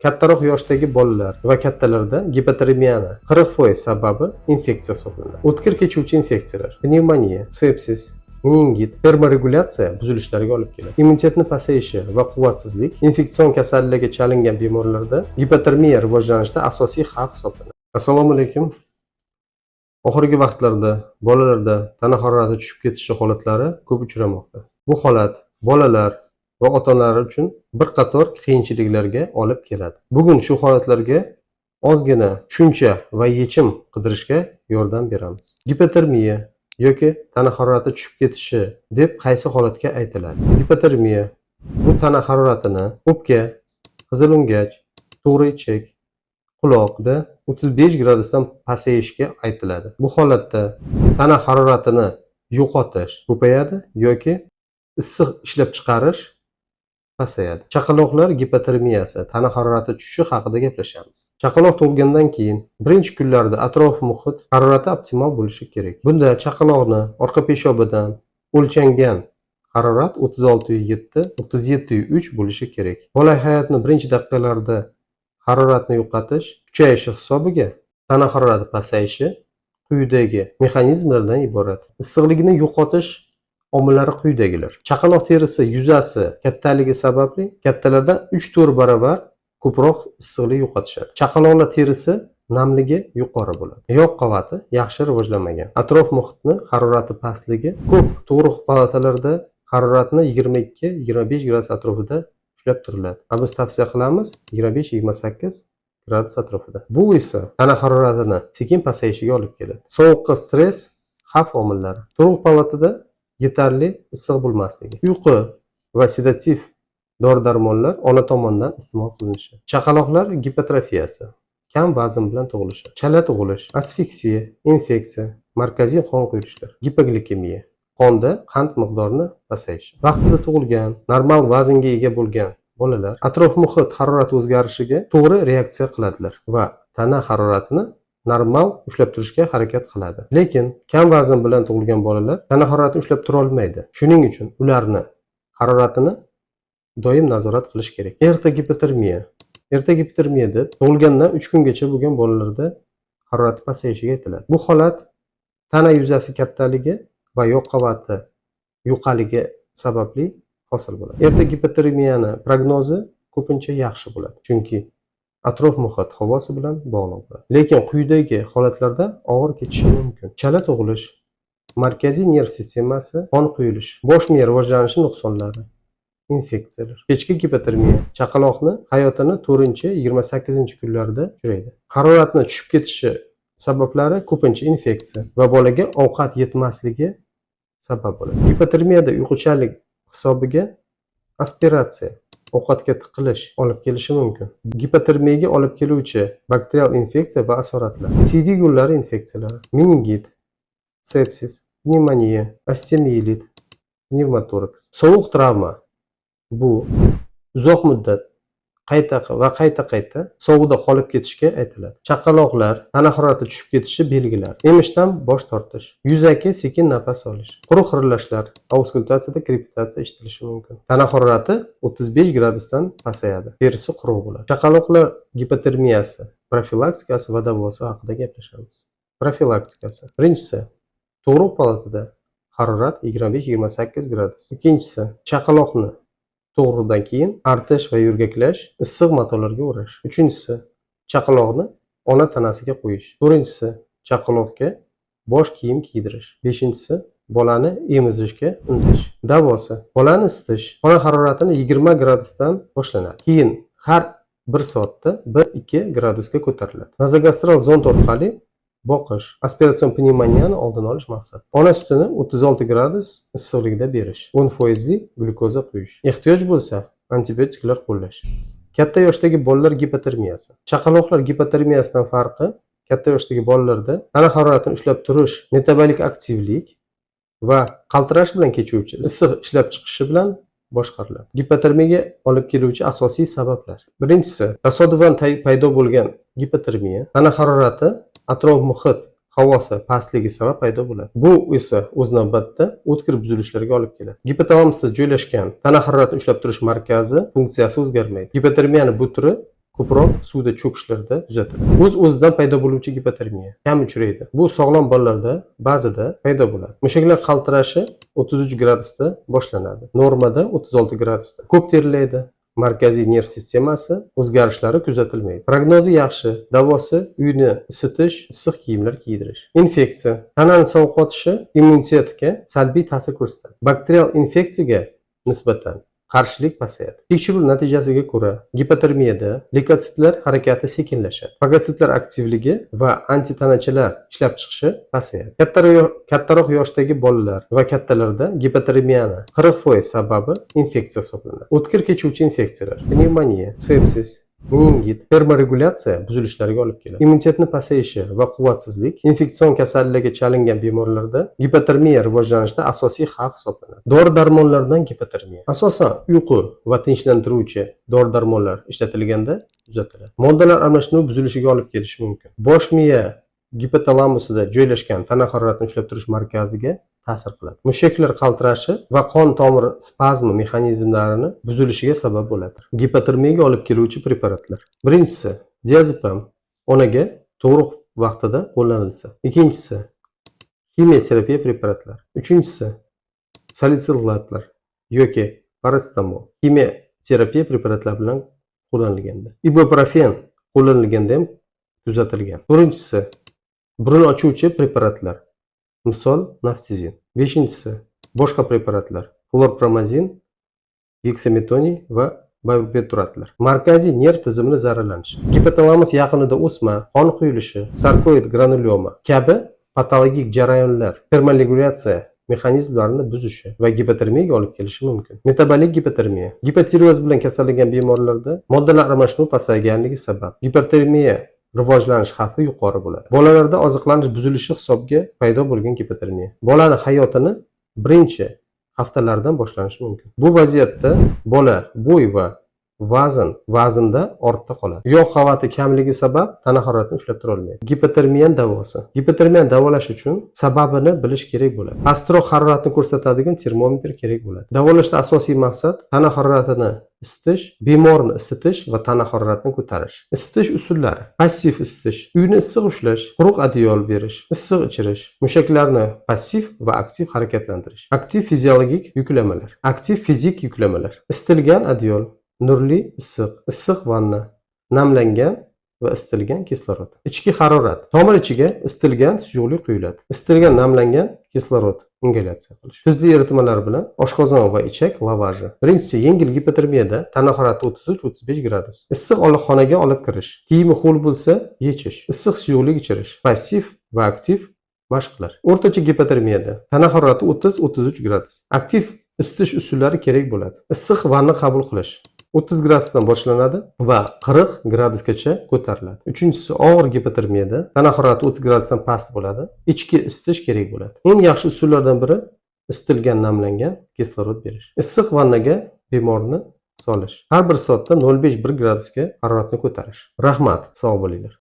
kattaroq yoshdagi bolalar va kattalarda gipotermiyani 40% sababi infeksiya hisoblanadi. O'tkir kechuvchi infeksiyalar, pnevmoniya, sepsis, meningit, termoregulyatsiya buzilishlariga olib keladi. Immunitetni pasayishi va quvvatsizlik infeksion kasalliklarga chalingan bemorlarda gipotermiya rivojlanishida asosiy xavf hisoblanadi. Assalomu alaykum. Oxirgi vaqtlarda bolalarda tana harorati tushib ketishi holatlari ko'p uchramoqda. Bu holat bolalar va ota-onalar uchun bir qator qiyinchiliklarga olib keladi. Bugun shu holatlarga ozgina tushuncha va yechim qidirishga yordam beramiz. Gipotermiya yoki tana harorati tushib ketishi deb qaysi holatga aytiladi? Gipotermiya bu tana haroratini o'pka, qizilo'ngach, to'g'ri ichak, quloqda 35 gradusdan pasayishga aytiladi. Bu holatda tana haroratini yo'qotish ko'payadi yoki issiq ishlab chiqarish pasayadi. Chaqaloqlar gipotermiyasi, tana harorati tushishi haqida gaplashamiz. Chaqaloq tug'ilgandan keyin birinchi kunlarda atrof muhit harorati optimal bo'lishi kerak. Bunda chaqaloqni orqa peshobidan o'lchangan harorat 36,7-37,3 bo'lishi kerak. Bola hayotning birinchi daqiqalarida haroratni yo'qotish kuchayishi hisobiga tana harorati pasayishi quyidagi mexanizmlardan iborat. Issiqlikni yo'qotish omillari quyidagilar. Chaqaloq terisi yuzasi kattaligi sababli kattalardan 3-4 barobar ko'proq issiqlik yo'qotishadi. Chaqaloqlar terisi namligi yuqori bo'ladi. Yoq qavati yaxshi rivojlanmagan. Atrof muhitni harorati pastligi ko'p tug'ruq palatalarida haroratni 22-25 gradus atrofida ushlab turiladi. Biz tavsiya qilamiz 25-28 gradus atrofida. Bu esa tana haroratini sekin pasayishiga olib keladi. Sovuqqa stress, xavf omillari. Tug'ruq palatida yetarli issiq bo'lmasligi, uyqu va sedativ dori-darmonlar ona tomonidan iste'mol qilinishi. Chaqaloqlar gipotrofiyasi, kam vazn bilan tug'ilishi, chala tug'ilish, asfiksiya, infeksiya, markaziy qon quyilishlar, gipoglikemiya, qonda qand miqdorini pasayishi. Vaqtida tug'ilgan, normal vaznga ega bo'lgan bolalar atrof muhit harorati o'zgarishiga to'g'ri reaksiya qiladilar va tana haroratini normal ushlab turishga harakat qiladi. Lekin kam vazn bilan tug'ilgan bolalar tana haroratini ushlab tura olmaydi. Shuning uchun ularni haroratini doim nazorat qilish kerak. Erta gipotermiya. Erta gipotermiya deb tug'ilgandan 3 kungacha bo'lgan bolalarda harorati pasayishiga aytiladi. Bu holat tana yuzasi kattaligi va yoq qavati yo'qaligi sababli hosil bo'ladi. Erta gipotermiyani prognozi ko'pincha yaxshi bo'ladi, chunki atrof muhit havosi bilan bog'liq bo'ladi. Lekin quyidagi holatlarda og'ir kechishi mumkin. Chala tug'ilish, markaziy nerv sistemasi qon quyilish, bosh miya rivojlanishi nuqsonlari, infeksiyalar. Kechki gipotermiya chaqaloqni hayotini 4-28 kunlarida uchraydi. Haroratni tushib ketishi sabablari ko'pincha infeksiya va bolaga ovqat yetmasligi sabab bo'ladi. Gipotermiyada uyquchalik hisobiga aspiratsiya, ovqatga tiqilish olib kelishi mumkin. Gipotermiyaga olib keluvchi bakterial infeksiya va asoratlar, siydik yo'llari infeksiyalari, meningit, sepsis, pnevmoniya, osteomiyelit, pnevmotoraks. Sovuq travma bu uzoq muddat qayta sovuqda qolib ketishga aytiladi. Chaqaloqlar tana harorati tushib ketishi belgilar. Emishdan bosh tortish, yuzaki sekin nafas olish, quruq xirillashlar, auskultatsiyada krepitatsiya eshitilishi mumkin. Tana harorati 35 gradusdan pasayadi. Terisi quruq bo'ladi. Chaqaloqlar gipotermiyasi, profilaktikasi va davosi haqida gaplashamiz. Profilaktikasi. Birinchisi, tug'ruq palatida harorat 25-28 gradus. Ikkinchisi, chaqaloqni tug'ruqdan keyin artish va yurgaklash, issiq matolarga o'rash. Uchinchisi, chaqaloqni ona tanasiga qo'yish. To'rtinchisi, chaqaloqga bosh kiyim kiydirish. Beshinchisi, bolani emizishga undash. Davosi: bolani isitish xona haroratini 20 gradusdan boshlanadi. Keyin har 1 soatda 1-2 gradusga ko'tariladi. Nazogastral zond orqali boqish, aspiratsion pnevmoniyani oldini olish maqsad. Ona sutini 36 gradus issiqlikda berish, 10% glyukoza quyish. Ehtiyoj bo'lsa, antibiotiklar qo'llash. Katta yoshdagi bolalar gipotermiyasi. Chaqaloqlar gipotermiyasidan farqi, katta yoshdagi bolalarda tana haroratini ushlab turish, metabolik aktivlik va qaltirash bilan kechuvchi issiq ishlab chiqishi bilan boshqariladi. Gipotermiyaga olib keluvchi asosiy sabablar. Birinchisi, tasodifan paydo bo'lgan gipotermiya, tana harorati atrof muhit havosi pastligi sabab paydo bo'ladi. Bu esa o'z navbatida o'tkir buzilishlarga olib keladi. Gipotalamusda joylashgan tana haroratini ushlab turish markazi funksiyasi o'zgarmaydi. Gipotermiyaning bu turi ko'proq suvda cho'kishlarda kuzatiladi. O'z-o'zidan paydo bo'luvchi gipotermiya kam uchraydi. Bu sog'lom bolalarda ba'zida paydo bo'ladi. Mushaklar qaltirashi 33 gradusda boshlanadi. Normada 36 gradusda. Ko'p terlaydi. Markaziy nerv sistemasi o'zgarishlari kuzatilmaydi. Prognozi yaxshi. Davosi uyni isitish, issiq kiyimlar kiydirish. Infeksiya. Tanani sovqotishi immunitetga salbiy ta'sir ko'rsatadi. Bakterial infeksiyaga nisbatan qarshilik pasayadi. Tekshiruv natijasiga ko'ra, gipotermiyada leykositlar harakati sekinlashadi. Fagositlar aktivligi va antitanachalar ishlab chiqishi pasayadi. Kattaroq yoshdagi bolalar va kattalarda gipotermiyani 40% sababi infeksiya hisoblanadi. O'tkir kechuvchi infeksiyalar, pnevmoniya, sepsis, meningit, termoregulyatsiya buzilishlariga olib keladi. Immunitetni pasayishi va quvvatsizlik infeksion kasalliklarga chalingan bemorlarda gipotermiya rivojlanishida asosiy xavf hisoblanadi. Dori-darmonlardan gipotermiya. Asosan uyqu va tinchlantiruvchi dori-darmonlar ishlatilganda kuzatiladi. Moddalar almashinuvi buzilishiga olib kelishi mumkin. Bosh miya gipotalamusida joylashgan tana haroratini ushlab turish markaziga ta'sir qiladi. Mushaklar qaltirashi va qon tomir spazmi mexanizmlarini buzilishiga sabab bo'ladi. Gipotermiyaga olib keluvchi preparatlar. Birinchisi diazepam onaga to'g'ri vaqtida qo'llanilsa. Ikkinchisi kimyoterapiya preparatlari. Uchinchisi salitsillatlar yoki paracetamol kimyoterapiya preparatlari bilan qo'llanilganda. Ibuprofen qo'llanilganda ham kuzatilgan. To'rtinchisi burun ochuvchi preparatlar. Misol naftizin. Beshinchisi boshqa preparatlar. Xlorpromazin, geksametoniy va barbituratlar. Markaziy nerv tizimini zararlanishi. Gipotalamus yaqinida o'sma, qon quyilishi, sarkoid granulyoma kabi patologik jarayonlar termoregulyatsiya mexanizmlarini buzishi va gipotermiyaga olib kelishi mumkin. Metabolik gipotermiya. Gipotireoz bilan kasallangan bemorlarda moddalar almashinuvi pasayganligi sabab gipotermiya rivojlanish xavfi yuqori bo'ladi. Bolalarda oziqlanish buzilishi hisobiga paydo bo'lgan gipotermiya bolani hayotini birinchi haftalardan boshlanishi mumkin. Bu vaziyatda bola bo'y va vaznda ortda qoladi. Yog' qavati kamligi sabab tana haroratini ushlab tura olmaydi. Gipotermiyani davosi. Gipotermiyani davolash uchun sababini bilish kerak bo'ladi. Pastroq haroratni ko'rsatadigan termometr kerak bo'ladi. Davolashda asosiy maqsad tana haroratini isitish, bemorni isitish va tana haroratini ko'tarish. Isitish usullari: passiv isitish, uyni issiq ushlash, quruq adyol berish, issiq ichirish, mushaklarni passiv va aktiv harakatlantirish. Aktiv fiziologik yuklamalar. Aktiv fizik yuklamalar: isitilgan adyol, nurli issiq vanna, namlangan va isitilgan kislorod. Ichki harorat. Tomir ichiga isitilgan suyuqlik quyiladi. Isitilgan namlangan kislorod ingalyatsiya qilish. Tuzli eritmalar bilan oshqozon va ichak lavaji. Birinchisi yengil gipotermiyada tana harorati 33-35 gradus. Issiq xonaga olib kirish. Kiyimi ho'l bo'lsa yechish. Issiq suyuqlik ichirish. Passiv va aktiv mashqlar. O'rtacha gipotermiyada tana harorati 30-33 gradus. Aktiv isitish usullari kerak bo'ladi. Issiq vanna qabul qilish 30 gradusdan boshlanadi va 40 gradusgacha ko'tariladi. Uchinchisi og'ir gipotermiyada tana harorati 30 gradusdan past bo'ladi. Ichki isitish kerak bo'ladi. Eng yaxshi usullardan biri isitilgan namlangan kislorod berish. Issiq vannaga bemorni solish. Har bir soatda 0,5-1 gradusga haroratni ko'tarish. Rahmat, sog' bo'linglar.